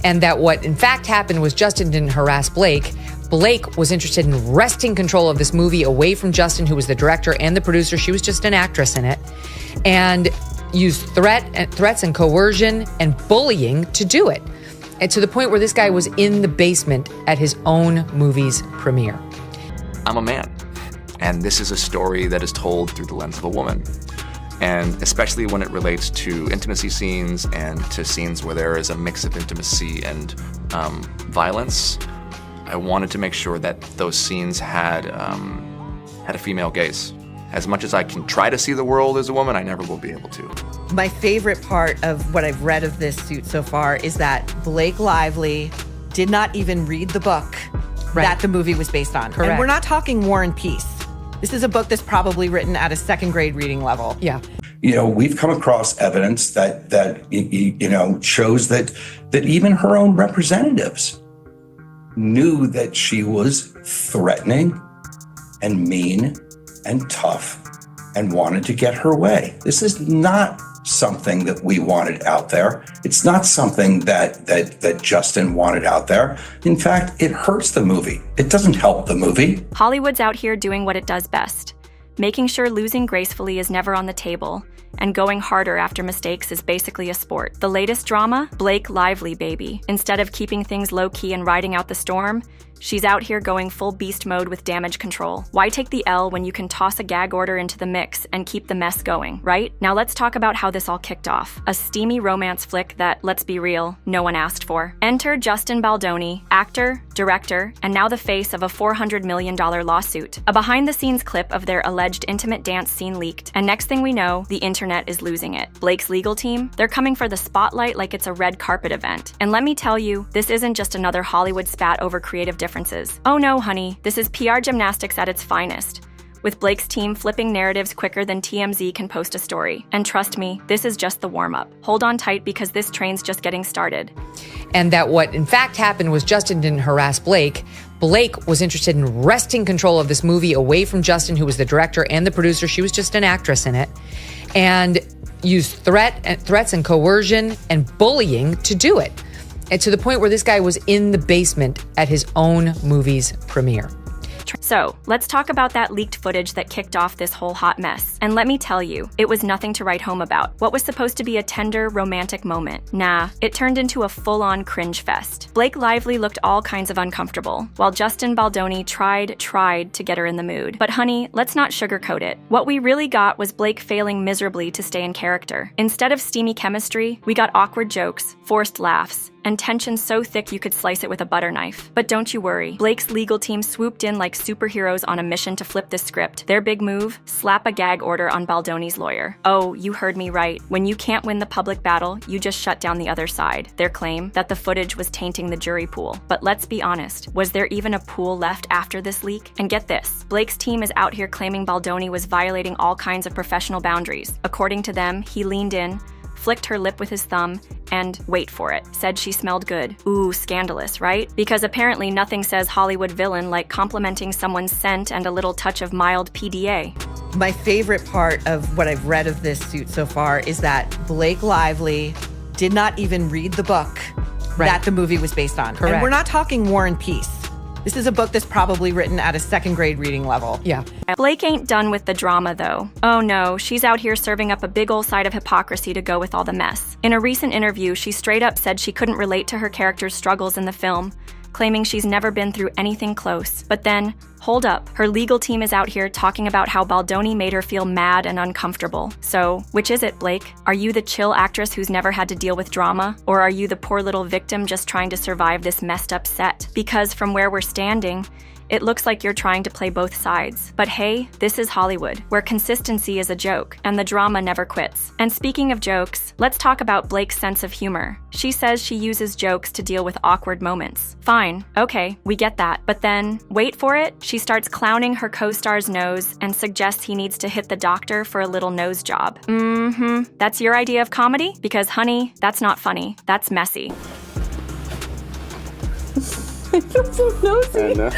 And that what in fact happened was Justin didn't harass Blake. Blake was interested in wresting control of this movie away from Justin, who was the director and the producer. She was just an actress in it. And used threats and coercion and bullying to do it. And to the point where this guy was in the basement at his own movie's premiere. I'm a man, and this is a story that is told through the lens of a woman. And especially when it relates to intimacy scenes and to scenes where there is a mix of intimacy and violence, I wanted to make sure that those scenes had a female gaze. As much as I can try to see the world as a woman, I never will be able to. My favorite part of what I've read of this suit so far is that Blake Lively did not even read the book that the movie was based on. Correct. And we're not talking War and Peace. This is a book that's probably written at a second grade reading level. Yeah. We've come across evidence that shows that even her own representatives knew that she was threatening and mean and tough and wanted to get her way. This is not something that we wanted out there. It's not something that Justin wanted out there. In fact, it hurts the movie. It doesn't help the movie. Hollywood's out here doing what it does best, making sure losing gracefully is never on the table, and going harder after mistakes is basically a sport. The latest drama? Blake Lively, baby. Instead of keeping things low-key and riding out the storm, she's out here going full beast mode with damage control. Why take the L when you can toss a gag order into the mix and keep the mess going, right? Now let's talk about how this all kicked off. A steamy romance flick that, let's be real, no one asked for. Enter Justin Baldoni, actor, director, and now the face of a $400 million lawsuit. A behind-the-scenes clip of their alleged intimate dance scene leaked, and next thing we know, the internet is losing it. Blake's legal team, they're coming for the spotlight like it's a red carpet event. And let me tell you, this isn't just another Hollywood spat over creative differences. Oh no, honey, this is PR gymnastics at its finest, with Blake's team flipping narratives quicker than TMZ can post a story. And trust me, this is just the warm-up. Hold on tight because this train's just getting started. And that what in fact happened was Justin didn't harass Blake. Blake was interested in wresting control of this movie away from Justin, who was the director and the producer. She was just an actress in it. And used threats and coercion and bullying to do it. And to the point where this guy was in the basement at his own movie's premiere. So, let's talk about that leaked footage that kicked off this whole hot mess. And let me tell you, it was nothing to write home about. What was supposed to be a tender, romantic moment? Nah, it turned into a full-on cringe fest. Blake Lively looked all kinds of uncomfortable, while Justin Baldoni tried to get her in the mood. But honey, let's not sugarcoat it. What we really got was Blake failing miserably to stay in character. Instead of steamy chemistry, we got awkward jokes, forced laughs, and tension so thick you could slice it with a butter knife. But don't you worry, Blake's legal team swooped in like superheroes on a mission to flip this script. Their big move? Slap a gag order on Baldoni's lawyer. Oh, you heard me right. When you can't win the public battle, you just shut down the other side. Their claim that the footage was tainting the jury pool. But let's be honest, was there even a pool left after this leak? And get this, Blake's team is out here claiming Baldoni was violating all kinds of professional boundaries. According to them, he leaned in, flicked her lip with his thumb, and, wait for it, said she smelled good. Ooh, scandalous, right? Because apparently nothing says Hollywood villain like complimenting someone's scent and a little touch of mild PDA. My favorite part of what I've read of this suit so far is that Blake Lively did not even read the book that the movie was based on. Correct. And we're not talking War and Peace. This is a book that's probably written at a second grade reading level. Yeah. Blake ain't done with the drama, though. Oh no, she's out here serving up a big ol' side of hypocrisy to go with all the mess. In a recent interview, she straight up said she couldn't relate to her character's struggles in the film, claiming she's never been through anything close. But then, hold up, her legal team is out here talking about how Baldoni made her feel mad and uncomfortable. So, which is it, Blake? Are you the chill actress who's never had to deal with drama? Or are you the poor little victim just trying to survive this messed up set? Because from where we're standing, it looks like you're trying to play both sides. But hey, this is Hollywood, where consistency is a joke, and the drama never quits. And speaking of jokes, let's talk about Blake's sense of humor. She says she uses jokes to deal with awkward moments. Fine, okay, we get that. But then, wait for it, she starts clowning her co-star's nose and suggests he needs to hit the doctor for a little nose job. That's your idea of comedy? Because honey, that's not funny, that's messy. I feel so nosy. I know.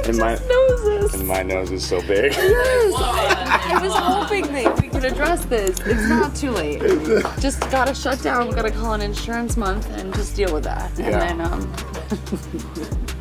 And my nose is so big. I was hoping that we could address this. It's not too late. Just gotta shut down. We gotta call an insurance month and just deal with that. Yeah. And then,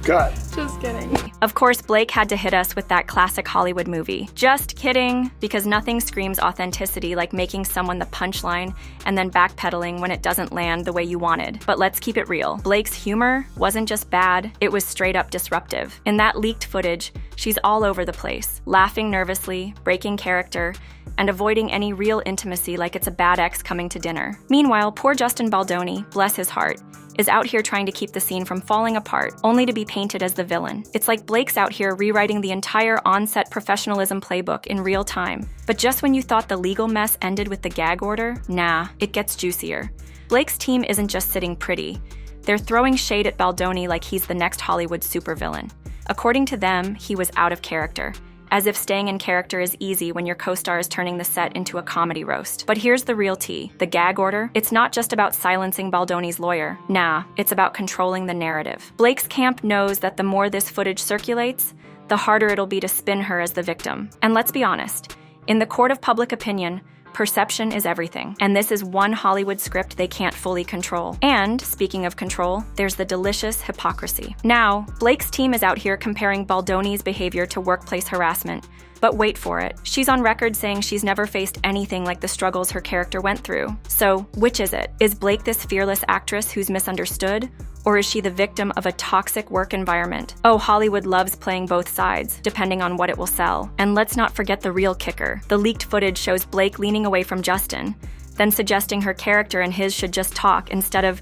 Cut. just kidding. Of course, Blake had to hit us with that classic Hollywood movie. Just kidding, because nothing screams authenticity like making someone the punchline and then backpedaling when it doesn't land the way you wanted. But let's keep it real. Blake's humor wasn't just bad, it was straight up disruptive. In that leaked footage, she's all over the place, laughing nervously, breaking character, and avoiding any real intimacy like it's a bad ex coming to dinner. Meanwhile, poor Justin Baldoni, bless his heart, is out here trying to keep the scene from falling apart, only to be painted as the villain. It's like Blake's out here rewriting the entire on-set professionalism playbook in real time. But just when you thought the legal mess ended with the gag order, nah, it gets juicier. Blake's team isn't just sitting pretty. They're throwing shade at Baldoni like he's the next Hollywood supervillain. According to them, he was out of character. As if staying in character is easy when your co-star is turning the set into a comedy roast. But here's the real tea. The gag order, it's not just about silencing Baldoni's lawyer. Nah, it's about controlling the narrative. Blake's camp knows that the more this footage circulates, the harder it'll be to spin her as the victim. And let's be honest, in the court of public opinion, perception is everything. And this is one Hollywood script they can't fully control. And, speaking of control, there's the delicious hypocrisy. Now, Blake's team is out here comparing Baldoni's behavior to workplace harassment. But wait for it. She's on record saying she's never faced anything like the struggles her character went through. So, which is it? Is Blake this fearless actress who's misunderstood? Or is she the victim of a toxic work environment? Oh, Hollywood loves playing both sides, depending on what it will sell. And let's not forget the real kicker. The leaked footage shows Blake leaning away from Justin, then suggesting her character and his should just talk instead of,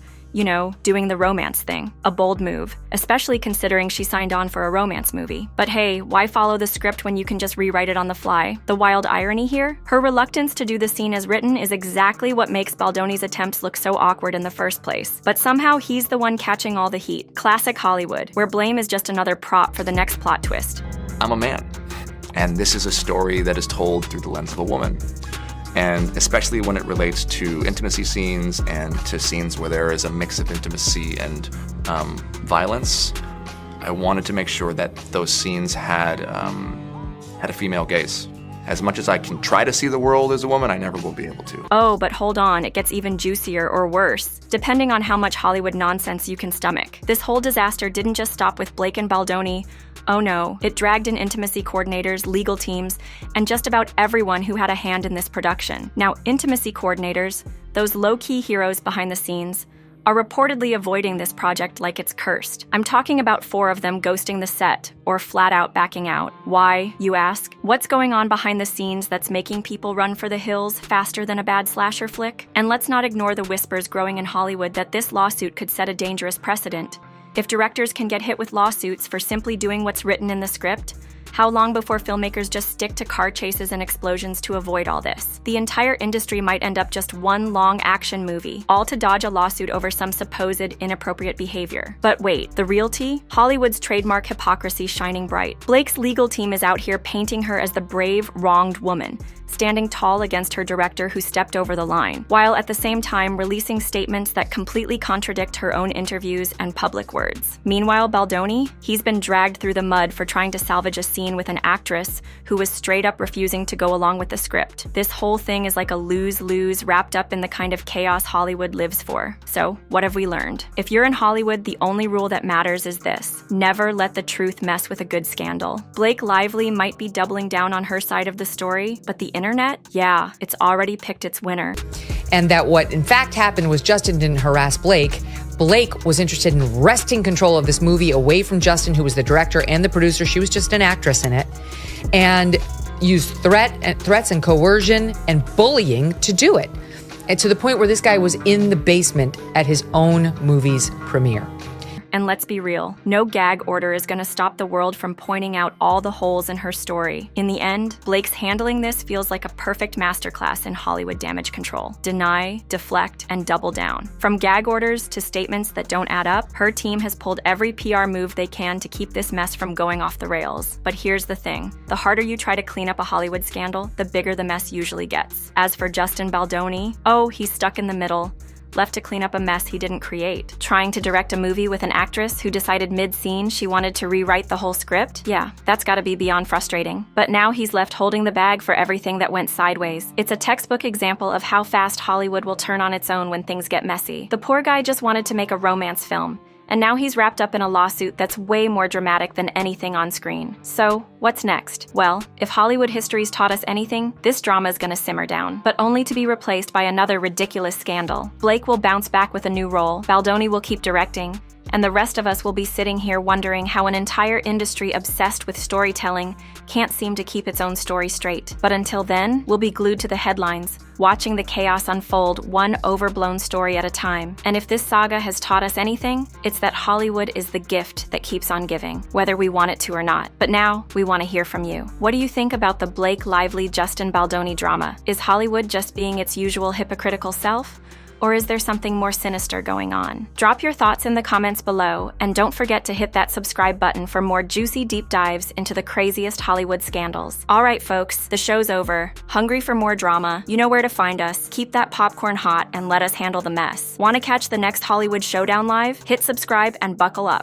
doing the romance thing. A bold move, especially considering she signed on for a romance movie. But hey, why follow the script when you can just rewrite it on the fly? The wild irony here? Her reluctance to do the scene as written is exactly what makes Baldoni's attempts look so awkward in the first place. But somehow he's the one catching all the heat. Classic Hollywood, where blame is just another prop for the next plot twist. I'm a man, and this is a story that is told through the lens of a woman. And especially when it relates to intimacy scenes and to scenes where there is a mix of intimacy and violence, I wanted to make sure that those scenes had a female gaze. As much as I can try to see the world as a woman, I never will be able to. Oh, but hold on, it gets even juicier or worse, depending on how much Hollywood nonsense you can stomach. This whole disaster didn't just stop with Blake and Baldoni. Oh no, it dragged in intimacy coordinators, legal teams, and just about everyone who had a hand in this production. Now, intimacy coordinators, those low-key heroes behind the scenes, are reportedly avoiding this project like it's cursed. I'm talking about 4 of them ghosting the set, or flat out backing out. Why, you ask? What's going on behind the scenes that's making people run for the hills faster than a bad slasher flick? And let's not ignore the whispers growing in Hollywood that this lawsuit could set a dangerous precedent. If directors can get hit with lawsuits for simply doing what's written in the script, how long before filmmakers just stick to car chases and explosions to avoid all this? The entire industry might end up just one long action movie, all to dodge a lawsuit over some supposed inappropriate behavior. But wait, the real tea? Hollywood's trademark hypocrisy shining bright. Blake's legal team is out here painting her as the brave, wronged woman, standing tall against her director who stepped over the line, while at the same time releasing statements that completely contradict her own interviews and public words. Meanwhile, Baldoni, he's been dragged through the mud for trying to salvage a scene with an actress who was straight up refusing to go along with the script. This whole thing is like a lose-lose wrapped up in the kind of chaos Hollywood lives for. So, what have we learned? If you're in Hollywood, the only rule that matters is this: never let the truth mess with a good scandal. Blake Lively might be doubling down on her side of the story, but the internet, yeah, it's already picked its winner. And that what in fact happened was Justin didn't harass Blake. Blake was interested in wresting control of this movie away from Justin, who was the director and the producer. She was just an actress in it, and used threats and coercion and bullying to do it. And to the point where this guy was in the basement at his own movie's premiere. And let's be real, no gag order is gonna stop the world from pointing out all the holes in her story. In the end, Blake's handling this feels like a perfect masterclass in Hollywood damage control. Deny, deflect, and double down. From gag orders to statements that don't add up, her team has pulled every PR move they can to keep this mess from going off the rails. But here's the thing, the harder you try to clean up a Hollywood scandal, the bigger the mess usually gets. As for Justin Baldoni, oh, he's stuck in the middle. left to clean up a mess he didn't create. Trying to direct a movie with an actress who decided mid-scene she wanted to rewrite the whole script? Yeah, that's gotta be beyond frustrating. But now he's left holding the bag for everything that went sideways. It's a textbook example of how fast Hollywood will turn on its own when things get messy. The poor guy just wanted to make a romance film, and now he's wrapped up in a lawsuit that's way more dramatic than anything on screen. So, what's next? Well, if Hollywood history's taught us anything, this drama is gonna simmer down, but only to be replaced by another ridiculous scandal. Blake will bounce back with a new role, Baldoni will keep directing, and the rest of us will be sitting here wondering how an entire industry obsessed with storytelling can't seem to keep its own story straight. But until then, we'll be glued to the headlines, watching the chaos unfold one overblown story at a time. And if this saga has taught us anything, it's that Hollywood is the gift that keeps on giving, whether we want it to or not. But now, we want to hear from you. What do you think about the Blake Lively-Justin Baldoni drama? Is Hollywood just being its usual hypocritical self? Or is there something more sinister going on? Drop your thoughts in the comments below, and don't forget to hit that subscribe button for more juicy deep dives into the craziest Hollywood scandals. All right, folks, the show's over. Hungry for more drama? You know where to find us. Keep that popcorn hot and let us handle the mess. Want to catch the next Hollywood Showdown live? Hit subscribe and buckle up.